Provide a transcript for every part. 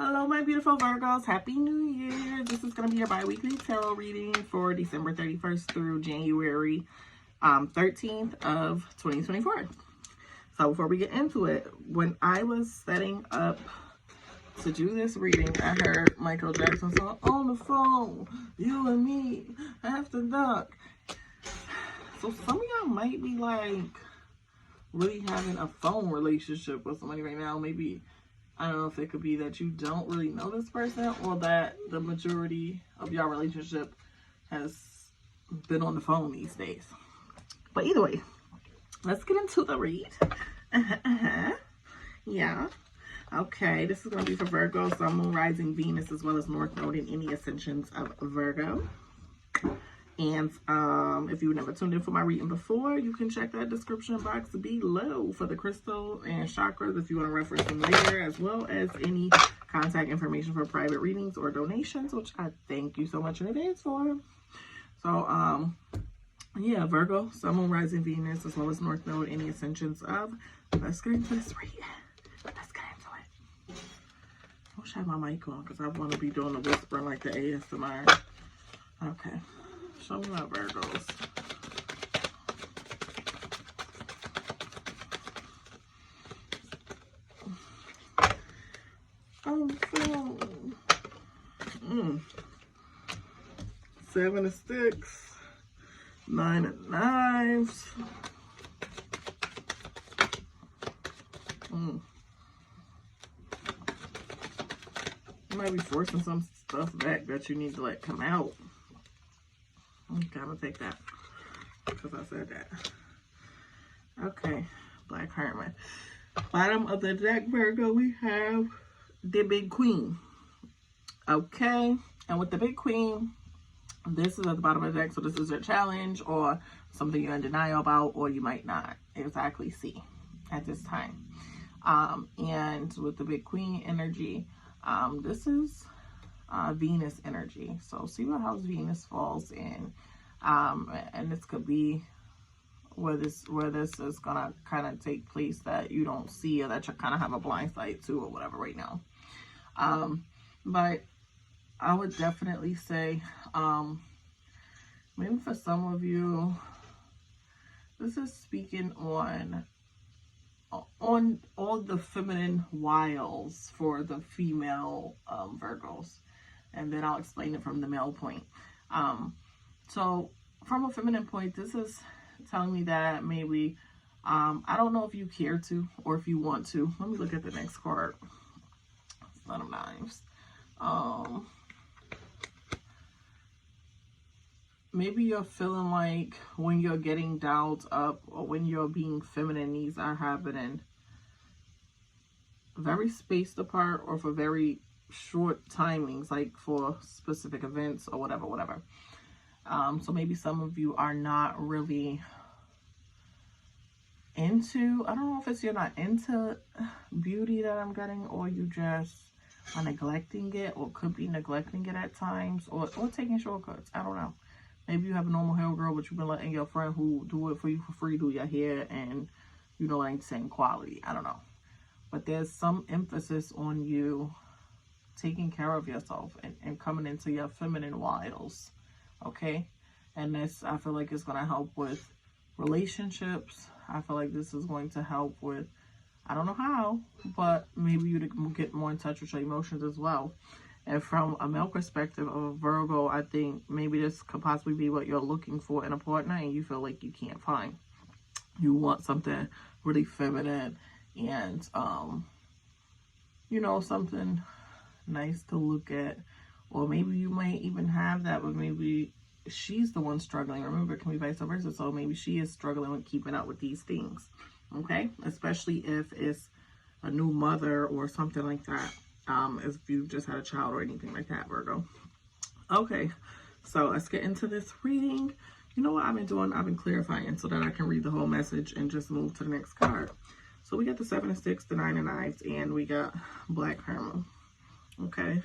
Hello, my beautiful Virgos. Happy New Year. This is going to be your bi-weekly tarot reading for December 31st through January 13th of 2024. So before we get into it, when I was setting up to do this reading, I heard Michael Jackson song, "On the phone, you and me, after dark." So some of y'all might be like really having a phone relationship with somebody right now. Maybe, I don't know if it could be that you don't really know this person, or that the majority of your relationship has been on the phone these days. But either way, let's get into the read. Yeah. Okay, this is going to be for Virgo, Sun, Moon, Rising, Venus, as well as North Node in any ascensions of Virgo. And if you never tuned in for my reading before, you can check that description box below for the crystal and chakras if you want to reference them later, as well as any contact information for private readings or donations, which I thank you so much in advance for. So, yeah, Virgo, Sun, Moon, Rising, Venus, as well as North Node, any ascensions of. Let's get into this reading. Let's get into it. I wish I had my mic on because I want to be doing the whisper like the ASMR. Okay. Show me my Virgos. Oh, phone. 7 of Sticks. 9 of Knives. You might be forcing some stuff back that you need to let come out. Okay, I'm gonna take that because I said that. Okay, Black Hermit. Bottom of the deck, Virgo, we have the Big Queen. Okay, and with the Big Queen, this is at the bottom of the deck, so this is your challenge or something you're in denial about, or you might not exactly see at this time. And with the Big Queen energy, this is Venus energy. So see what house Venus falls in. And this could be where this is gonna kind of take place that you don't see, or that you kind of have a blind sight to, or whatever right now. But I would definitely say, maybe for some of you, this is speaking on all the feminine wiles for the female Virgos, and then I'll explain it from the male point. So from a feminine point, this is telling me that maybe I don't know if you care to or if you want to. Let me look at the next card. Son of Knives. Maybe you're feeling like when you're getting dialed up or when you're being feminine, these are happening very spaced apart or for very short timings, like for specific events or whatever. So maybe some of you are not really into, I don't know if it's you're not into beauty that I'm getting, or you just are neglecting it, or could be neglecting it at times, or taking shortcuts. I don't know. Maybe you have a normal hair girl, but you've been letting your friend who do it for you for free do your hair, and you know it ain't the same quality. I don't know. But there's some emphasis on you taking care of yourself and coming into your feminine wiles. Okay? And this, I feel like, is going to help with relationships. I feel like this is going to help with, I don't know how, but maybe you to get more in touch with your emotions as well. And from a male perspective of a Virgo, I think maybe this could possibly be what you're looking for in a partner and you feel like you can't find. You want something really feminine and, you know, something nice to look at. Or maybe you might even have that, but maybe she's the one struggling. Remember, it can be vice versa. So maybe she is struggling with keeping up with these things. Okay? Especially if it's a new mother or something like that. If you've just had a child or anything like that, Virgo. Okay, so let's get into this reading. You know what I've been doing? I've been clarifying so that I can read the whole message and just move to the next card. So we got the 7 of Sticks, the 9 of Knives, and we got Black Hermit. Okay,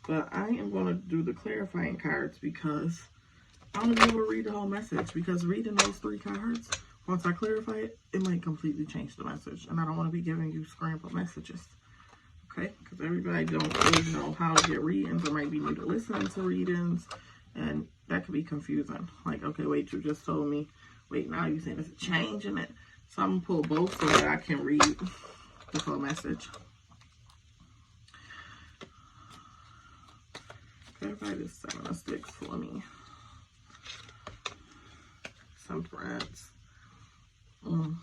but I am going to do the clarifying cards because I want to be able to read the whole message, because reading those 3 cards, once I clarify it, it might completely change the message, and I don't want to be giving you scrambled messages. Okay, because everybody don't really know how to get readings, or maybe need to listen to readings, and that could be confusing. Like, okay, wait, you just told me, wait, now you're saying there's a change in it. So I'm going to pull both so that I can read the full message. Clarify this 7 of Sticks for me. Temperance. Two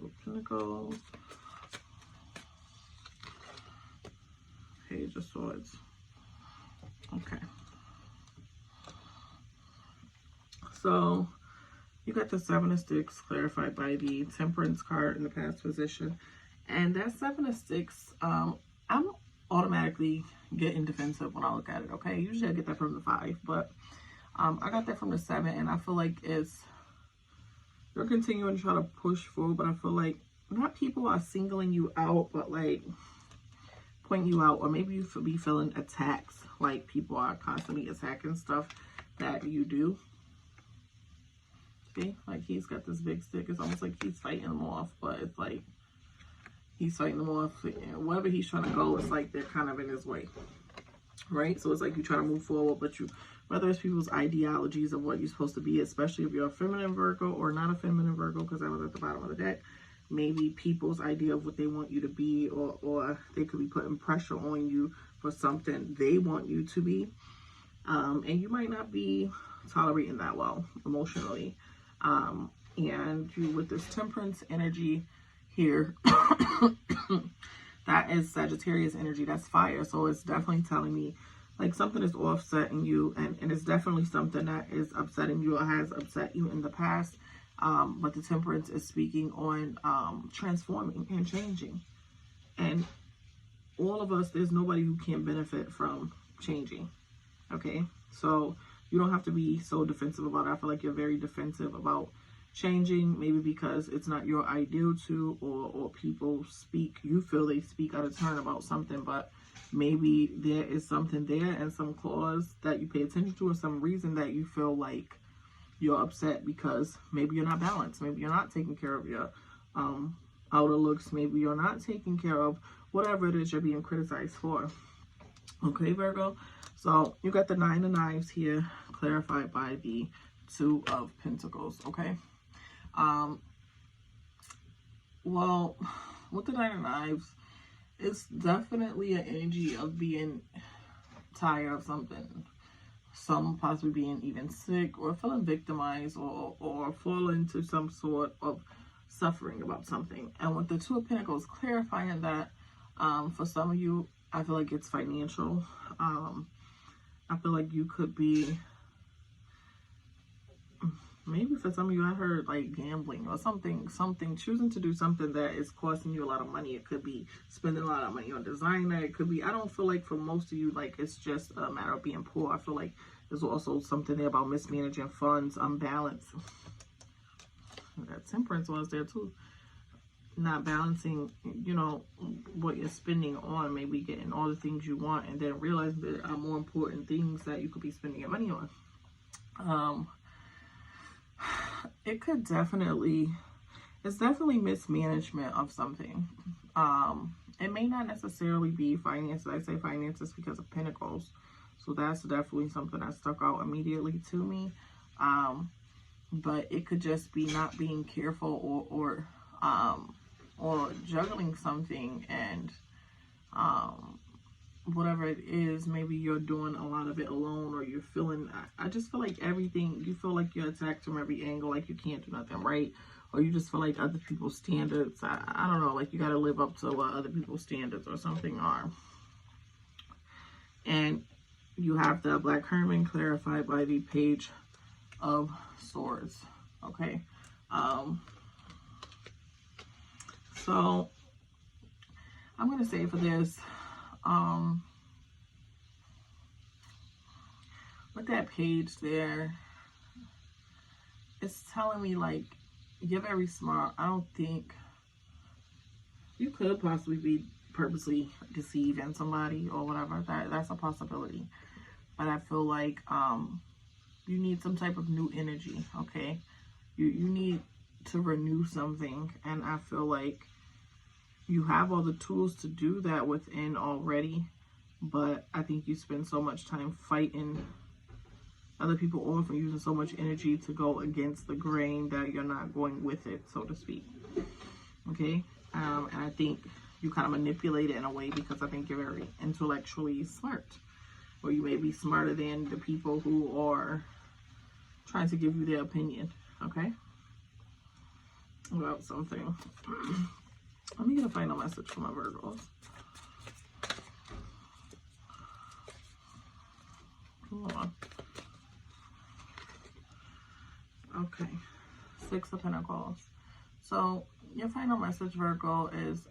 of Pentacles. Page of Swords. Okay. So you got the 7 of Sticks clarified by the Temperance card in the past position. And that 7 of Sticks, I'm automatically getting defensive when I look at it, okay? Usually I get that from the 5, but I got that from the 7, and I feel like you're continuing to try to push forward, but I feel like not people are singling you out, but like pointing you out, or maybe you be feeling attacks, like people are constantly attacking stuff that you do. See, like he's got this big stick. It's almost like he's fighting them off, but it's like he's fighting them off. Wherever he's trying to go, it's like they're kind of in his way, right? So it's like you try to move forward, but whether it's people's ideologies of what you're supposed to be, especially if you're a feminine Virgo or not a feminine Virgo, because I was at the bottom of the deck, maybe people's idea of what they want you to be, or they could be putting pressure on you for something they want you to be. And you might not be tolerating that well emotionally. And you, with this Temperance energy here, that is Sagittarius energy, that's fire. So it's definitely telling me like something is offsetting you, and it's definitely something that is upsetting you or has upset you in the past. But the Temperance is speaking on transforming and changing. And all of us, there's nobody who can't benefit from changing. Okay, so you don't have to be so defensive about it. I feel like you're very defensive about changing, maybe because it's not your ideal to, or people speak, you feel they speak out of turn about something, but maybe there is something there and some clause that you pay attention to, or some reason that you feel like you're upset because maybe you're not balanced, maybe you're not taking care of your outer looks, maybe you're not taking care of whatever it is you're being criticized for. Okay, Virgo, so you got the 9 of Knives here clarified by the 2 of Pentacles. Okay, well, with the 9 of Knives, it's definitely an energy of being tired of something. Some possibly being even sick, or feeling victimized, or fall into some sort of suffering about something. And with the 2 of Pentacles clarifying that, for some of you, I feel like it's financial. I feel like you could be, maybe for some of you, I heard like gambling or something, choosing to do something that is costing you a lot of money. It could be spending a lot of money on designer. It could be, I don't feel like for most of you, like it's just a matter of being poor. I feel like there's also something there about mismanaging funds, unbalance. That Temperance was there too. Not balancing, you know, what you're spending on, maybe getting all the things you want and then realizing there are more important things that you could be spending your money on. It could definitely, it's definitely mismanagement of something. It may not necessarily be finances. I say finances because of Pentacles, so that's definitely something that stuck out immediately to me. But it could just be not being careful, or juggling something, and whatever it is, maybe you're doing a lot of it alone, or you're feeling, I just feel like everything, you feel like you're attacked from every angle, like you can't do nothing right, or you just feel like other people's standards, I don't know, like you got to live up to what other people's standards or something are. And you have the Black Hermit clarified by the Page of Swords. Okay, so I'm gonna say for this, with that page there, it's telling me like you're very smart. I don't think you could possibly be purposely deceiving somebody or whatever. That's a possibility. But I feel like You need some type of new energy, okay? You need to renew something, and I feel like you have all the tools to do that within already, but I think you spend so much time fighting other people off and using so much energy to go against the grain that you're not going with it, so to speak. Okay? And I think you kind of manipulate it in a way because I think you're very intellectually smart. Or you may be smarter than the people who are trying to give you their opinion. Okay? About something. Let me get a final message for my Virgos. Hold on. Okay. 6 of Pentacles. So your final message, Virgo, is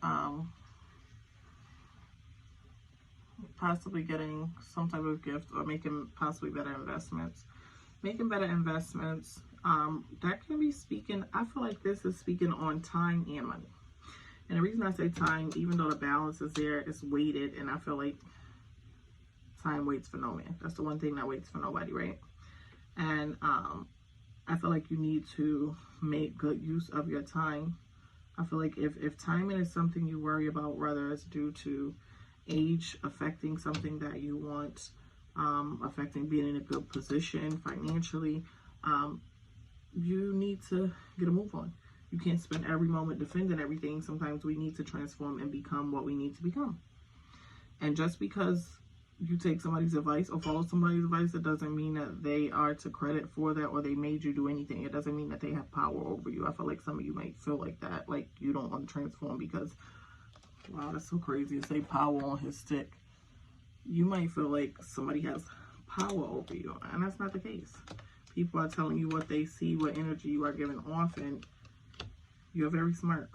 possibly getting some type of gift or making possibly better investments. Making better investments. That can be speaking, I feel like this is speaking on time and money. And the reason I say time, even though the balance is there, it's weighted, and I feel like time waits for no man. That's the one thing that waits for nobody, right? And I feel like you need to make good use of your time. I feel like if timing is something you worry about, whether it's due to age affecting something that you want, affecting being in a good position financially, you need to get a move on. You can't spend every moment defending everything. Sometimes we need to transform and become what we need to become. And just because you take somebody's advice or follow somebody's advice, it doesn't mean that they are to credit for that or they made you do anything. It doesn't mean that they have power over you. I feel like some of you might feel like that, like you don't want to transform because, wow, that's so crazy to say power on his stick. You might feel like somebody has power over you, and that's not the case. People are telling you what they see, what energy you are giving off, and you're very smart.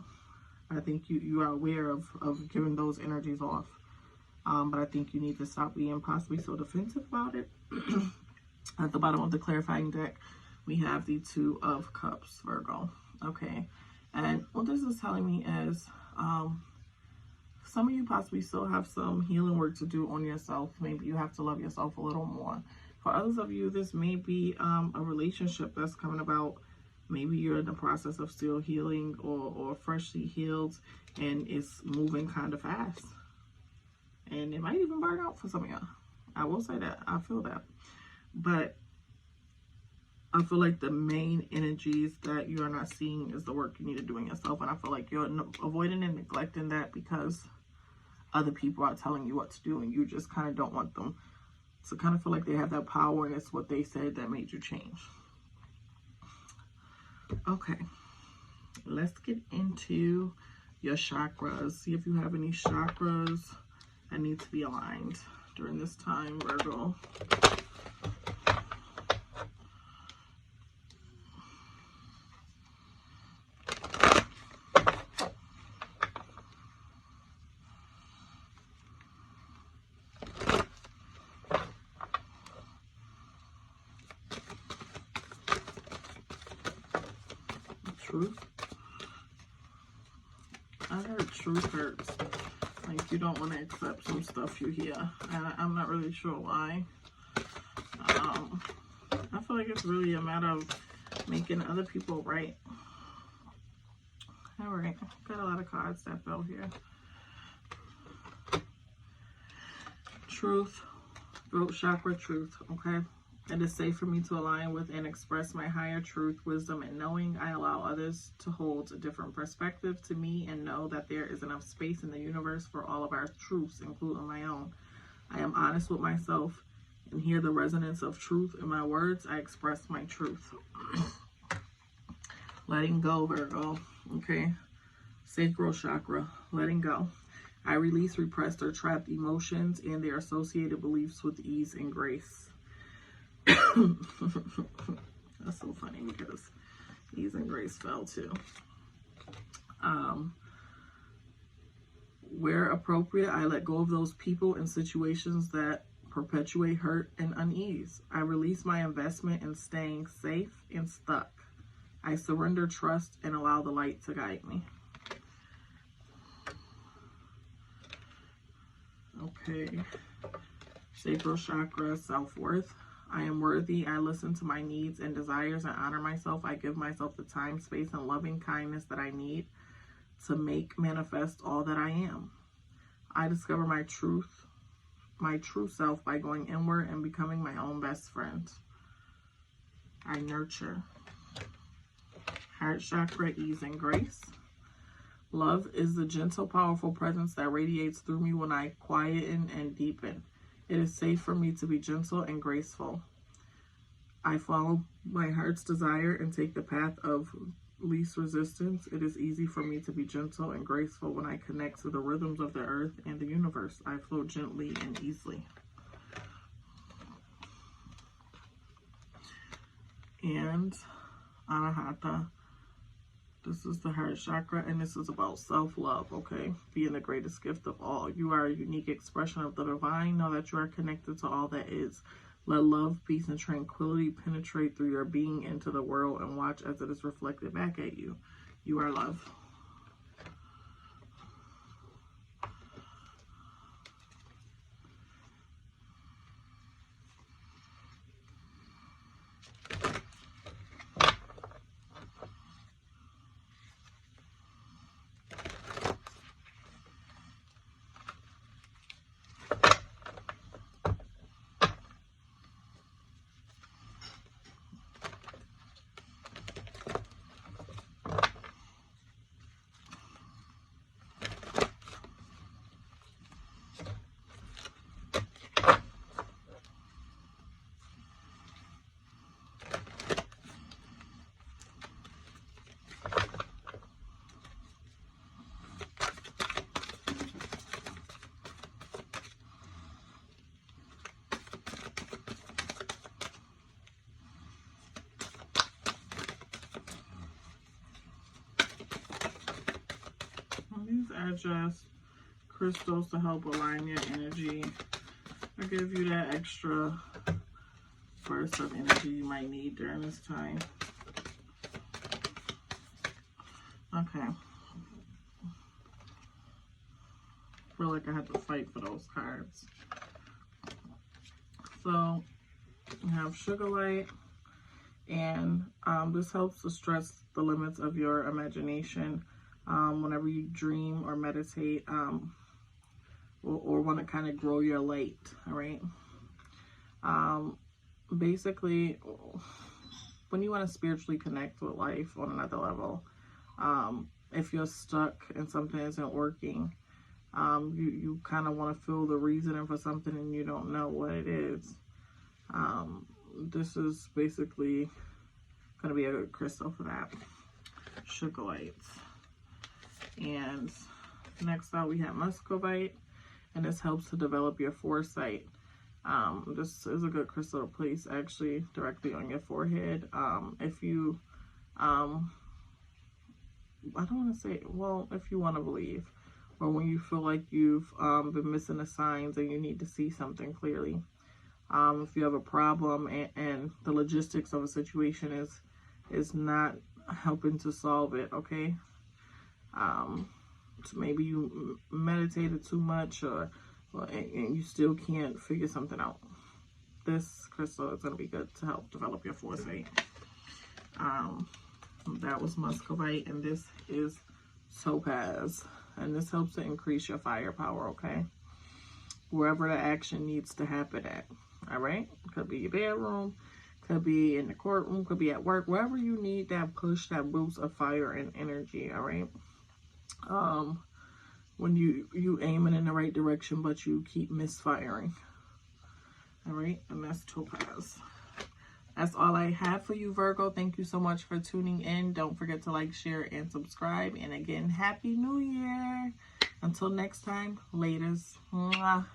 I think you are aware of giving those energies off. But I think you need to stop being possibly so defensive about it. At the bottom of the clarifying deck, we have the 2 of Cups, Virgo. Okay. And what this is telling me is some of you possibly still have some healing work to do on yourself. Maybe you have to love yourself a little more. For others of you, this may be a relationship that's coming about. Maybe you're in the process of still healing or freshly healed, and it's moving kind of fast. And it might even burn out for some of y'all. I will say that. I feel that. But I feel like the main energies that you are not seeing is the work you need to do in yourself. And I feel like you're avoiding and neglecting that because other people are telling you what to do, and you just kind of don't want them to kind of feel like they have that power, and it's what they said that made you change. Okay, let's get into your chakras. See if you have any chakras that need to be aligned during this time, Virgo. Truth. I heard truth hurts. Like you don't want to accept some stuff you hear. And I'm not really sure why. I feel like it's really a matter of making other people right. Alright, got a lot of cards that fell here. Truth. Throat chakra, truth. Okay. It is safe for me to align with and express my higher truth, wisdom, and knowing. I allow others to hold a different perspective to me and know that there is enough space in the universe for all of our truths, including my own. I am honest with myself and hear the resonance of truth in my words. I express my truth. Letting go, Virgo. Okay. Sacral chakra. Letting go. I release repressed or trapped emotions and their associated beliefs with ease and grace. That's so funny because ease and grace fell too. Where appropriate, I let go of those people and situations that perpetuate hurt and unease. I release my investment in staying safe and stuck. I surrender trust and allow the light to guide me. Okay. Sacral chakra, self-worth. I am worthy. I listen to my needs and desires and honor myself. I give myself the time, space, and loving kindness that I need to make manifest all that I am. I discover my true self by going inward and becoming my own best friend. I nurture. Heart chakra, ease and grace. Love is the gentle, powerful presence that radiates through me when I quieten and deepen. It is safe for me to be gentle and graceful. I follow my heart's desire and take the path of least resistance. It is easy for me to be gentle and graceful when I connect to the rhythms of the earth and the universe. I flow gently and easily. And anahata. This is the heart chakra, and this is about self-love, okay? Being the greatest gift of all. You are a unique expression of the divine. Know that you are connected to all that is. Let love, peace, and tranquility penetrate through your being into the world, and watch as it is reflected back at you. You are love. These are just crystals to help align your energy. I'll give you that extra burst of energy you might need during this time. Okay. Feel like I had to fight for those cards. So we have sugilite, and this helps to stress the limits of your imagination. Whenever you dream or meditate, or want to kind of grow your light, all right? Basically, when you want to spiritually connect with life on another level, if you're stuck and something isn't working, you kind of want to feel the reasoning for something and you don't know what it is. This is basically going to be a good crystal for that. Sugilites. And next out we have Muscovite, and this helps to develop your foresight. This is a good crystal to place actually directly on your forehead. If you, I don't want to say, well, if you want to believe, or when you feel like you've been missing the signs and you need to see something clearly. If you have a problem and the logistics of a situation is not helping to solve it, okay? So maybe you meditated too much, and you still can't figure something out. This crystal is going to be good to help develop your foresight. That was Muscovite, and this is topaz, and this helps to increase your firepower, okay? Wherever the action needs to happen at, all right? Could be your bedroom, could be in the courtroom, could be at work, wherever you need that push, that boost of fire and energy, all right? When you aiming in the right direction, but you keep misfiring. All right, and that's topaz. That's all I have for you, Virgo. Thank you so much for tuning in. Don't forget to like, share, and subscribe. And again, Happy New Year. Until next time, laters. Mwah.